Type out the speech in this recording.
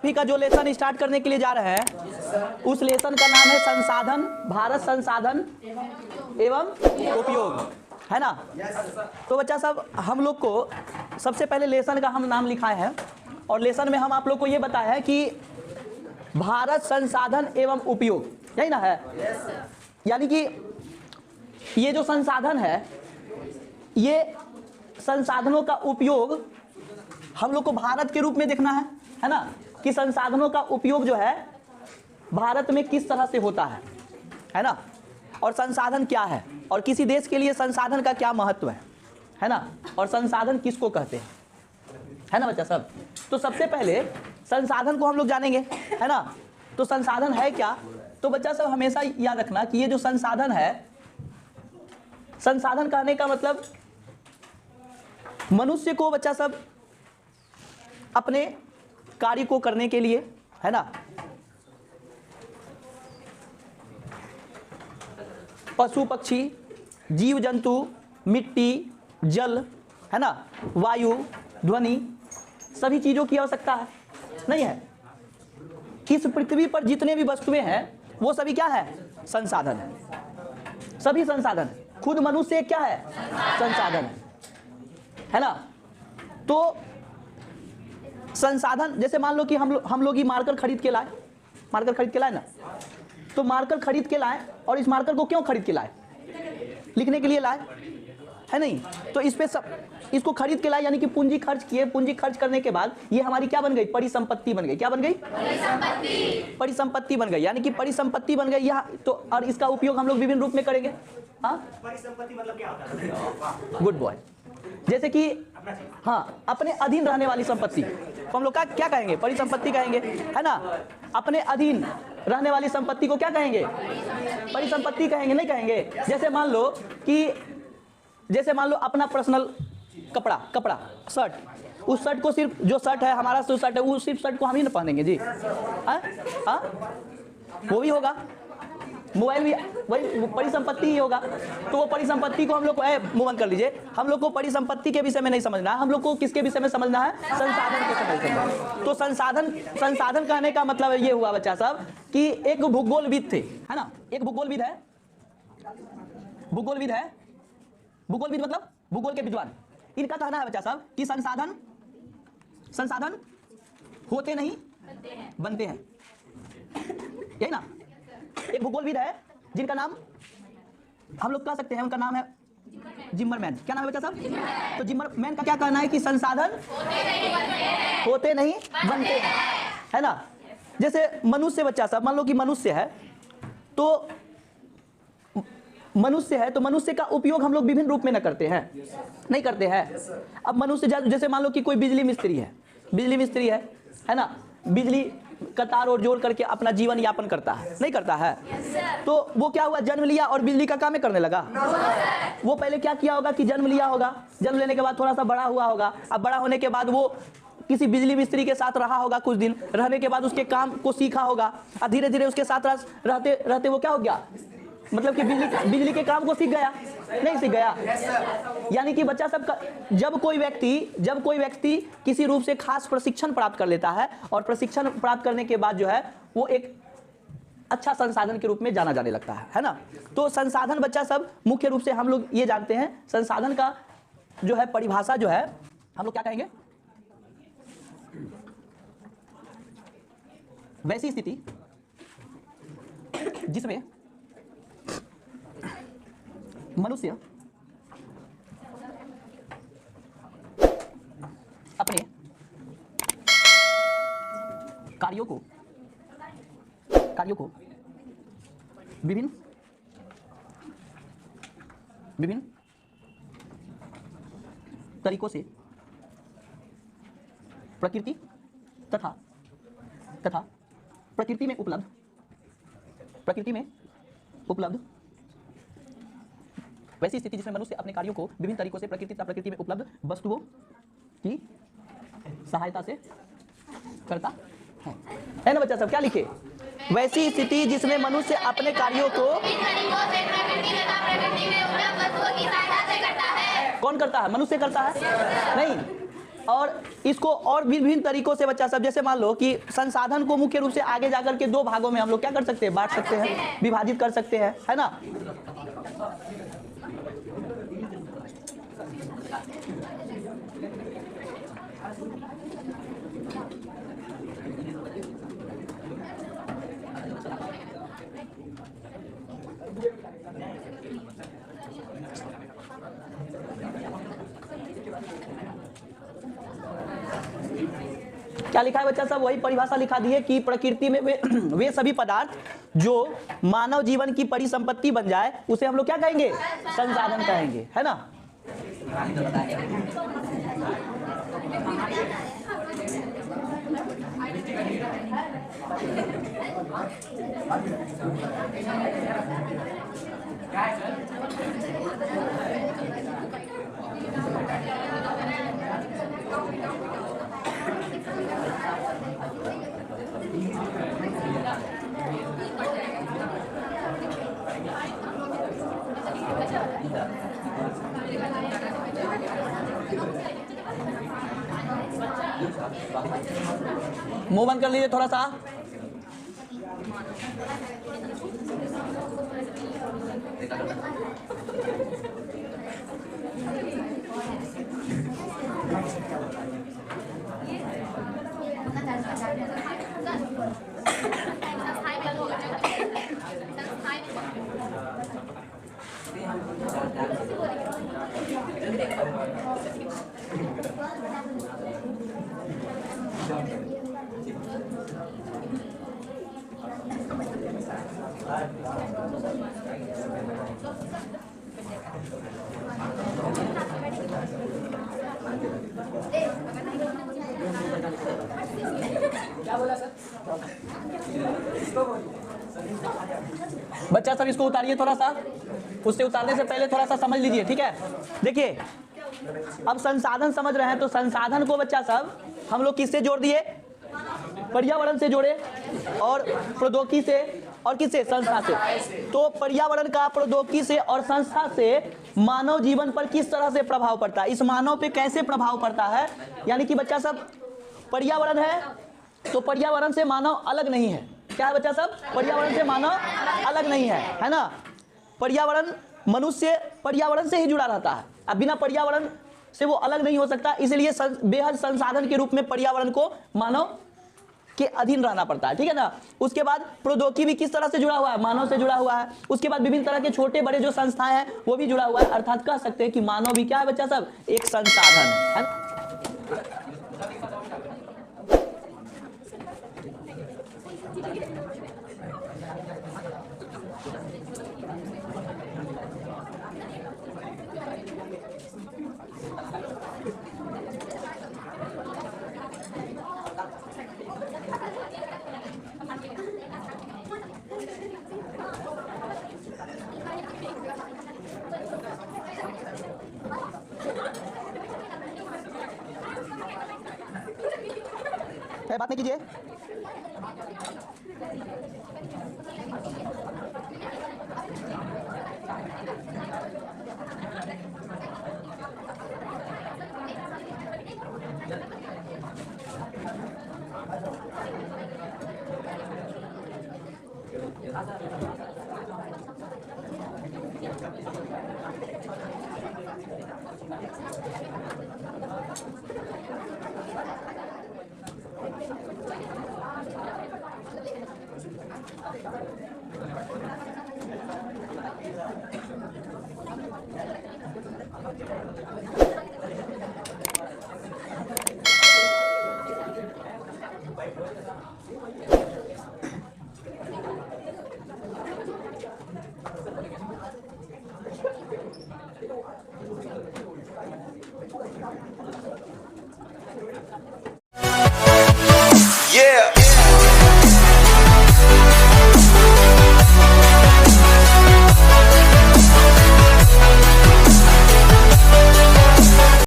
Geography का जो lesson start करने के लिए जा रहे हैं उस लेसन का नाम है संसाधन, भारत संसाधन एवं उपयोग, है ना। तो बच्चा साहब हम लोग को सबसे पहले लेसन का हम नाम लिखाए हैं और लेसन में हम आप लोग को ये बताया है कि भारत संसाधन एवं उपयोग, यही ना है। यानी कि ये जो संसाधन है, ये संसाधनों का उपयोग हम लोग को भारत के रूप में देखना है ना, कि संसाधनों का उपयोग जो है भारत में किस तरह से होता है ना, और संसाधन क्या है और किसी देश के लिए संसाधन का क्या महत्व है ना, और संसाधन किसको कहते हैं, है ना बच्चा सब। तो सबसे पहले संसाधन को हम लोग जानेंगे, है ना। तो संसाधन है क्या, तो बच्चा सब हमेशा याद रखना कि ये जो संसाधन है, संसाधन कहने का मतलब मनुष्य को बच्चा सब अपने कार्य को करने के लिए, है ना, पशु पक्षी, जीव जंतु, मिट्टी, जल, है ना, वायु, ध्वनि, सभी चीजों की आवश्यकता है, नहीं है। इस पृथ्वी पर जितने भी वस्तुएं हैं वो सभी क्या है, संसाधन है, सभी संसाधन है। खुद मनुष्य क्या है, संसाधन है ना। तो संसाधन, जैसे मान लो कि हम लोग ही मार्कर खरीद के लाए, मार्कर खरीद के लाए ना, तो मार्कर खरीद के लाए और इस मार्कर को क्यों खरीद के लाए, लिखने के लिए लाए, है नहीं। तो इस पे सब इसको खरीद के लाए, यानी कि पूंजी खर्च किए, पूंजी खर्च करने के बाद ये हमारी क्या बन गई, परिसंपत्ति बन गई। क्या बन गई, परिसंपत्ति, परिसंपत्ति बन गई, यानी कि परिसंपत्ति बन गई यहाँ। तो और इसका उपयोग हम लोग विभिन्न रूप में करेंगे। हाँ, परिसंपत्ति मतलब क्या होता है, गुड बॉय। जैसे कि हाँ, अपने अधीन रहने वाली संपत्ति तो हम लोग क्या कहेंगे, परिसंपत्ति कहेंगे, है ना। अपने अधीन रहने वाली संपत्ति को क्या कहेंगे, परिसंपत्ति कहेंगे, नहीं कहेंगे। जैसे मान लो अपना पर्सनल कपड़ा शर्ट, उस शर्ट को सिर्फ जो शर्ट है हमारा जो शर्ट है वो सिर्फ शर्ट को हम ही ना पहनेंगे जी, हाँ, वो भी होगा। मोबाइल भी वही परिसंपत्ति ही होगा। तो वो परिसंपत्ति को हम लोग को मूव कर लीजिए, हम लोग को परिसंपत्ति के विषय में नहीं समझना है, हम लोग को किसके विषय में समझना है, संसाधन के विषय में। तो संसाधन कहने का मतलब ये हुआ बच्चा साहब कि एक भूगोलविद थे, है ना, एक भूगोलविद है, भूगोलविद मतलब भूगोल के विद्वान। इनका कहना है बच्चा साहब कि संसाधन होते नहीं बनते हैं, यही ना। एक भूगोलविद है जिनका नाम हम लोग कह सकते हैं, उनका नाम है जिम्मरमैन। क्या नाम है बच्चा साहब, तो जिम्मरमैन का क्या कहना है कि संसाधन होते नहीं बनते हैं, है ना। जैसे मनुष्य बच्चा साहब, मान लो कि मनुष्य है तो मनुष्य का उपयोग हम लोग विभिन्न रूप में न करते हैं, नहीं करते हैं। अब मनुष्य जैसे मान लो कि कोई बिजली मिस्त्री है ना, बिजली का तार और जोड़ करके अपना जीवन यापन करता है, नहीं करता है। तो वो क्या हुआ, जन्म लिया और बिजली का काम करने लगा। वो पहले क्या किया होगा कि जन्म लिया होगा, जन्म लेने के बाद थोड़ा सा बड़ा हुआ होगा। अब बड़ा होने के बाद वो किसी बिजली मिस्त्री के साथ रहा होगा, कुछ दिन रहने के बाद उसके काम को सीखा होगा और धीरे धीरे उसके साथ रहते रहते वो क्या हो गया, मतलब कि बिजली के काम को सीख गया, नहीं सीख गया। यानी कि बच्चा सब जब कोई व्यक्ति किसी रूप से खास प्रशिक्षण प्राप्त कर लेता है और प्रशिक्षण प्राप्त करने के बाद जो है वो एक अच्छा संसाधन के रूप में जाना जाने लगता है ना। तो संसाधन बच्चा सब मुख्य रूप से हम लोग ये जानते हैं, संसाधन का जो है परिभाषा जो है हम लोग क्या कहेंगे, वैसी स्थिति जिसमें मनुष्य अपने कार्यों को विभिन्न तरीकों से प्रकृति तथा प्रकृति में उपलब्ध वैसी स्थिति जिसमें मनुष्य अपने कार्यों को विभिन्न तरीकों से प्रकृति में उपलब्ध वस्तुओं की सहायता से करता है ना बच्चा सब। क्या लिखे, वैसी स्थिति जिसमें मनुष्य अपने कार्यों को कौन करता है, मनुष्य करता है, नहीं और इसको और भी विभिन्न तरीकों से बच्चा सब, जैसे मान लो कि संसाधन को मुख्य रूप से आगे जाकर के दो भागों में हम लोग क्या कर सकते हैं, बांट सकते हैं, विभाजित कर सकते हैं, है ना। क्या लिखा है बच्चा सब, वही परिभाषा लिखा दी है कि प्रकृति में वे सभी पदार्थ जो मानव जीवन की परिसंपत्ति बन जाए उसे हम लोग क्या कहेंगे, संसाधन कहेंगे, है ना। मुंह बंद कर लीजिए थोड़ा सा। बच्चा सब इसको उतारिए थोड़ा सा, उससे उतारने से पहले थोड़ा सा समझ लीजिए, ठीक है। देखिए अब संसाधन समझ रहे हैं, तो संसाधन को बच्चा सब हम लोग किससे जोड़ दिए, पर्यावरण से जोड़े, और प्रौद्योगिकी से, और किससे, संस्था से। तो पर्यावरण का प्रौद्योगिकी से और संस्था से मानव जीवन पर किस तरह से प्रभाव पड़ता है, इस मानव पे कैसे प्रभाव पड़ता है, यानी कि बच्चा सब पर्यावरण है तो पर्यावरण से मानव अलग नहीं है। क्या है बच्चा सब, पर्यावरण से मानव अलग नहीं है ना। पर्यावरण मनुष्य पर्यावरण से ही जुड़ा रहता है, अब बिना पर्यावरण से वो अलग नहीं हो सकता, इसलिए बेहद संसाधन के रूप में पर्यावरण को मानव के अधीन रहना पड़ता है, ठीक है ना। उसके बाद प्रौद्योगिकी भी किस तरह से जुड़ा हुआ है, मानव से जुड़ा हुआ है। उसके बाद विभिन्न तरह के छोटे बड़े जो संस्थाएं हैं वो भी जुड़ा हुआ है, अर्थात कह सकते हैं कि मानव भी क्या है बच्चा सब, एक संसाधन है। बात नहीं कीजिए।